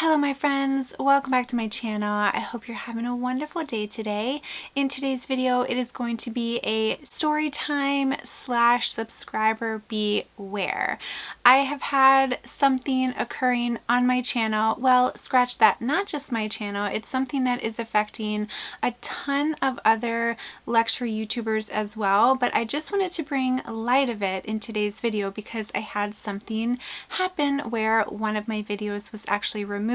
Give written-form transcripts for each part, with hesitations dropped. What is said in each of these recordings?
Hello my friends, welcome back to my channel. I hope you're having a wonderful day today. In today's video, it is going to be a story time / subscriber beware. I have had something occurring on my channel. Well, scratch that, not just my channel. It's something that is affecting a ton of other luxury YouTubers as well, but I just wanted to bring light of it in today's video because I had something happen where one of my videos was actually removed.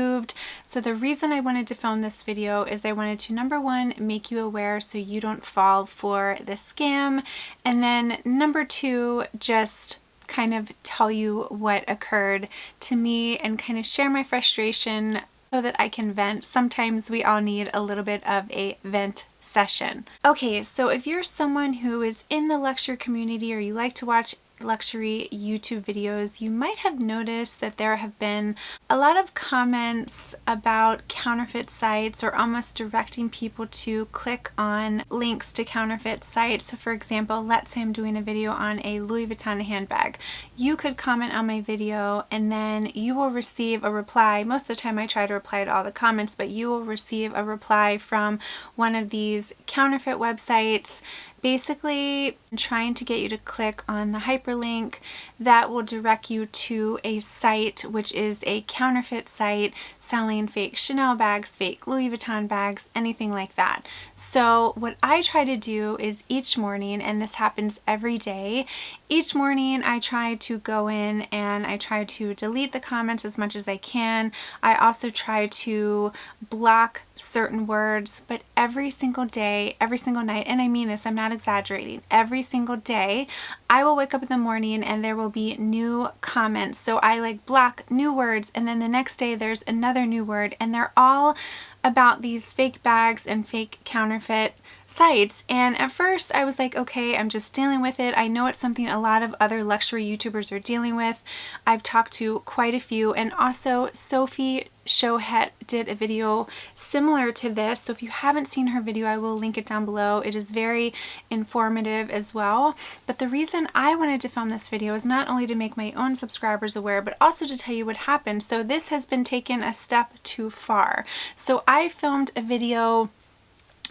So the reason I wanted to film this video is I wanted to, number one, make you aware so you don't fall for the scam, and then number two, just kind of tell you what occurred to me and kind of share my frustration so that I can vent. Sometimes we all need a little bit of a vent session. Okay, so if you're someone who is in the luxury community or you like to watch luxury YouTube videos, you might have noticed that there have been a lot of comments about counterfeit sites or almost directing people to click on links to counterfeit sites. So for example, let's say I'm doing a video on a Louis Vuitton handbag. You could comment on my video and then you will receive a reply. Most of the time I try to reply to all the comments, but you will receive a reply from one of these counterfeit websites, basically trying to get you to click on the hyperlink that will direct you to a site which is a counterfeit site selling fake Chanel bags, fake Louis Vuitton bags, anything like that. So what I try to do is each morning, and this happens every day, each morning I try to go in and I try to delete the comments as much as I can. I also try to block certain words, but every single day, every single night, and I mean this, I'm not exaggerating, every single day I will wake up in the morning and there will be new comments. So I like block new words, and then the next day there's another new word, and they're all about these fake bags and fake counterfeit sites. And at first I was like, okay, I'm just dealing with it. I know it's something a lot of other luxury YouTubers are dealing with. I've talked to quite a few, and also Sophie Showhet did a video similar to this. So if you haven't seen her video, I will link it down below. It is very informative as well. But the reason I wanted to film this video is not only to make my own subscribers aware, but also to tell you what happened. So this has been taken a step too far. So I filmed a video,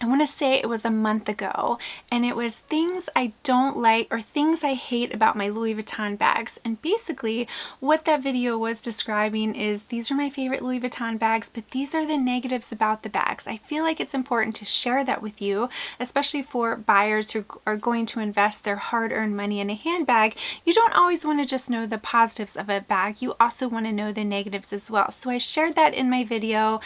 I want to say it was a month ago, and it was things I don't like or things I hate about my Louis Vuitton bags. And basically what that video was describing is, these are my favorite Louis Vuitton bags, but these are the negatives about the bags. I feel like it's important to share that with you, especially for buyers who are going to invest their hard-earned money in a handbag. You don't always want to just know the positives of a bag. You also want to know the negatives as well. So I shared that in my video,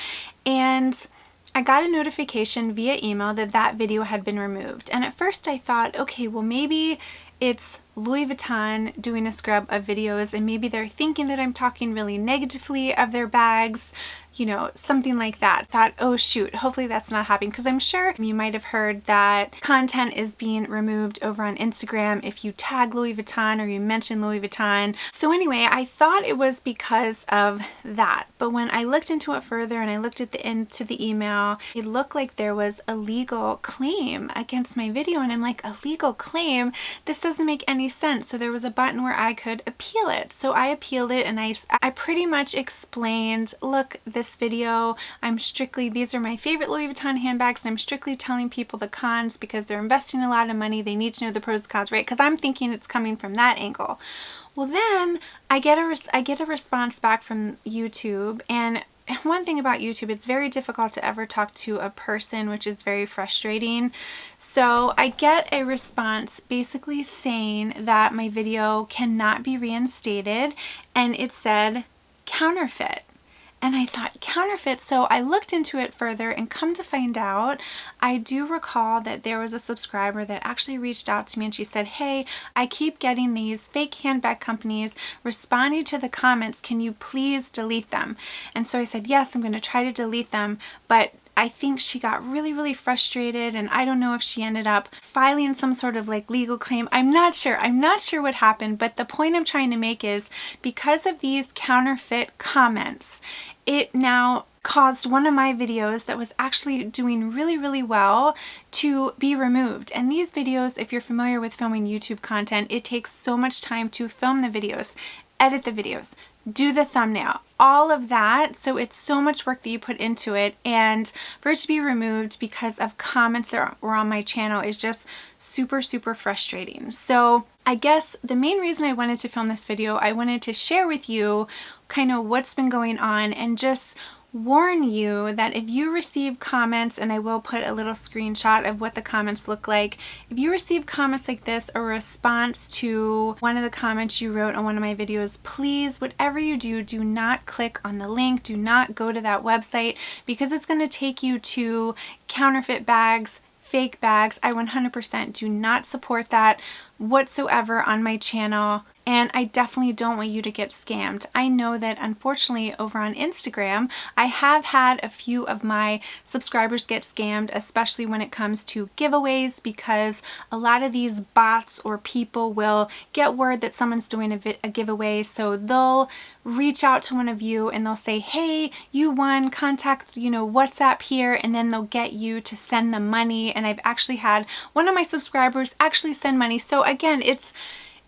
and I got a notification via email that that video had been removed. And at first I thought, okay, well maybe it's Louis Vuitton doing a scrub of videos and maybe they're thinking that I'm talking really negatively of their bags, you know, something like that. Thought, oh shoot, hopefully that's not happening, because I'm sure you might have heard that content is being removed over on Instagram if you tag Louis Vuitton or you mention Louis Vuitton. So anyway, I thought it was because of that, but when I looked into it further and I looked at into the email, it looked like there was a legal claim against my video, and I'm like, a legal claim? This doesn't make any sense. So there was a button where I could appeal it. So I appealed it, and I pretty much explained, look, this video, these are my favorite Louis Vuitton handbags, and I'm strictly telling people the cons because they're investing a lot of money. They need to know the pros and cons, right? Because I'm thinking it's coming from that angle. Well, then I get a response back from YouTube, and one thing about YouTube, it's very difficult to ever talk to a person, which is very frustrating. So I get a response basically saying that my video cannot be reinstated, and it said counterfeit. And I thought, counterfeit? So I looked into it further, and come to find out, I do recall that there was a subscriber that actually reached out to me, and she said, hey, I keep getting these fake handbag companies responding to the comments. Can you please delete them? And so I said, yes, I'm going to try to delete them. But I think she got really, really frustrated, and I don't know if she ended up filing some sort of like legal claim. I'm not sure what happened, but the point I'm trying to make is, because of these counterfeit comments, it now caused one of my videos that was actually doing really, really well to be removed. And these videos, if you're familiar with filming YouTube content, it takes so much time to film the videos, edit the videos, do the thumbnail, all of that. So it's so much work that you put into it, and for it to be removed because of comments that were on my channel is just super, super frustrating. So I guess the main reason I wanted to film this video, I wanted to share with you kind of what's been going on and just warn you that if you receive comments, and I will put a little screenshot of what the comments look like, if you receive comments like this, a response to one of the comments you wrote on one of my videos, please, whatever you do, do not click on the link, do not go to that website, because it's going to take you to counterfeit bags, fake bags. I 100% do not support that whatsoever on my channel. And I definitely don't want you to get scammed. I know that unfortunately over on Instagram, I have had a few of my subscribers get scammed, especially when it comes to giveaways, because a lot of these bots or people will get word that someone's doing a giveaway. So they'll reach out to one of you and they'll say, hey, you won, contact, WhatsApp here, and then they'll get you to send them money. And I've actually had one of my subscribers actually send money. So again, it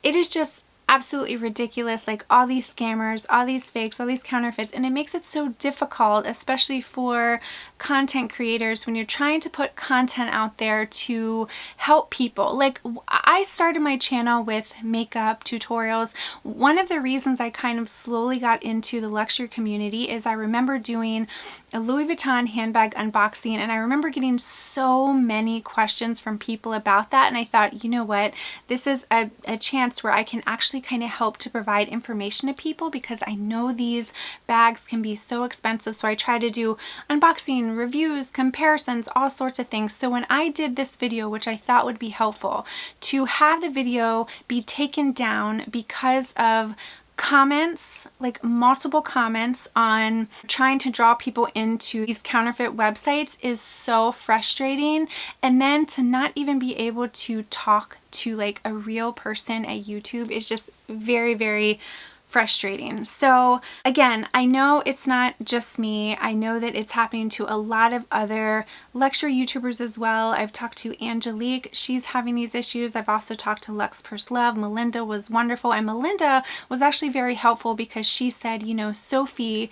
is just absolutely ridiculous, like all these scammers, all these fakes, all these counterfeits, and it makes it so difficult, especially for content creators, when you're trying to put content out there to help people. Like, I started my channel with makeup tutorials. One of the reasons I kind of slowly got into the luxury community is I remember doing a Louis Vuitton handbag unboxing, and I remember getting so many questions from people about that, and I thought, you know what, this is a chance where I can actually kind of help to provide information to people, because I know these bags can be so expensive. So I try to do unboxing, reviews, comparisons, all sorts of things. So when I did this video, which I thought would be helpful, to have the video be taken down because of comments, like multiple comments on trying to draw people into these counterfeit websites, is so frustrating. And then to not even be able to talk to like a real person at YouTube is just very, very frustrating. So again, I know it's not just me. I know that it's happening to a lot of other luxury YouTubers as well. I've talked to Angelique. She's having these issues. I've also talked to Lux Purse Love. Melinda was wonderful. And Melinda was actually very helpful because she said, Sophie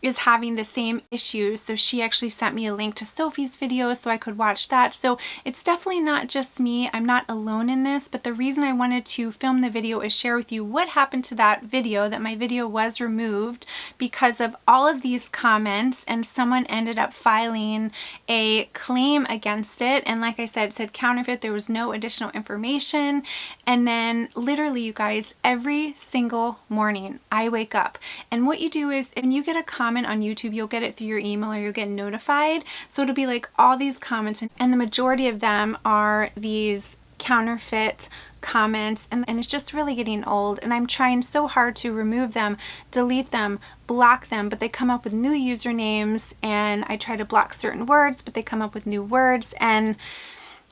is having the same issues. So she actually sent me a link to Sophie's video so I could watch that. So it's definitely not just me. I'm not alone in this, but the reason I wanted to film the video is share with you what happened to that video, that my video was removed because of all of these comments, and someone ended up filing a claim against it. And like I said, it said counterfeit. There was no additional information. And then literally, you guys, every single morning I wake up, and what you do is when you get a comment on YouTube, you'll get it through your email or you'll get notified. So it'll be like all these comments, and the majority of them are these counterfeit comments, and it's just really getting old, and I'm trying so hard to remove them, delete them, block them, but they come up with new usernames, and I try to block certain words, but they come up with new words. And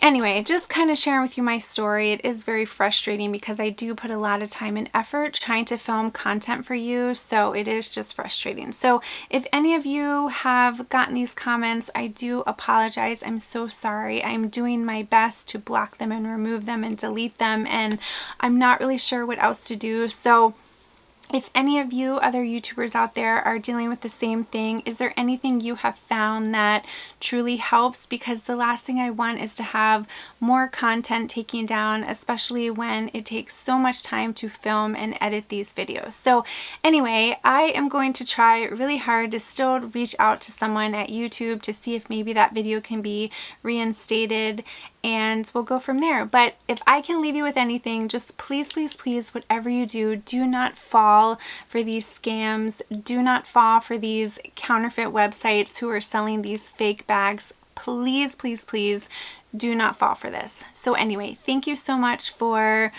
anyway, just kind of sharing with you my story. It is very frustrating because I do put a lot of time and effort trying to film content for you, so it is just frustrating. So if any of you have gotten these comments, I do apologize. I'm so sorry. I'm doing my best to block them and remove them and delete them, and I'm not really sure what else to do. So if any of you other YouTubers out there are dealing with the same thing, is there anything you have found that truly helps? Because the last thing I want is to have more content taken down, especially when it takes so much time to film and edit these videos. So anyway, I am going to try really hard to still reach out to someone at YouTube to see if maybe that video can be reinstated, and we'll go from there. But if I can leave you with anything, just please, please, please, whatever you do, do not fall for these scams. Do not fall for these counterfeit websites who are selling these fake bags. Please, please, please do not fall for this. So anyway, thank you so much for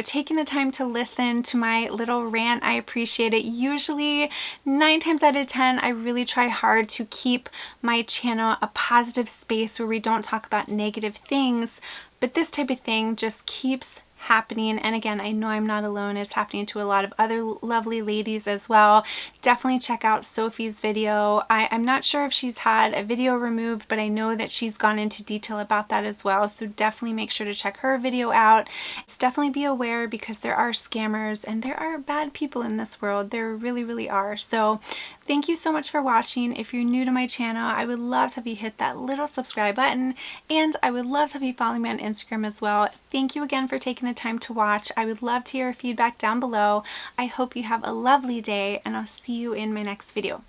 taking the time to listen to my little rant. I appreciate it. Usually 9 times out of 10, I really try hard to keep my channel a positive space where we don't talk about negative things, but this type of thing just keeps happening. And again, I know I'm not alone. It's happening to a lot of other lovely ladies as well. Definitely check out Sophie's video. I'm not sure if she's had a video removed, but I know that she's gone into detail about that as well. So definitely make sure to check her video out. Definitely be aware because there are scammers and there are bad people in this world. There really, really are. So thank you so much for watching. If you're new to my channel, I would love to have you hit that little subscribe button, and I would love to have you follow me on Instagram as well. Thank you again for taking the time to watch. I would love to hear your feedback down below. I hope you have a lovely day, and I'll see you in my next video.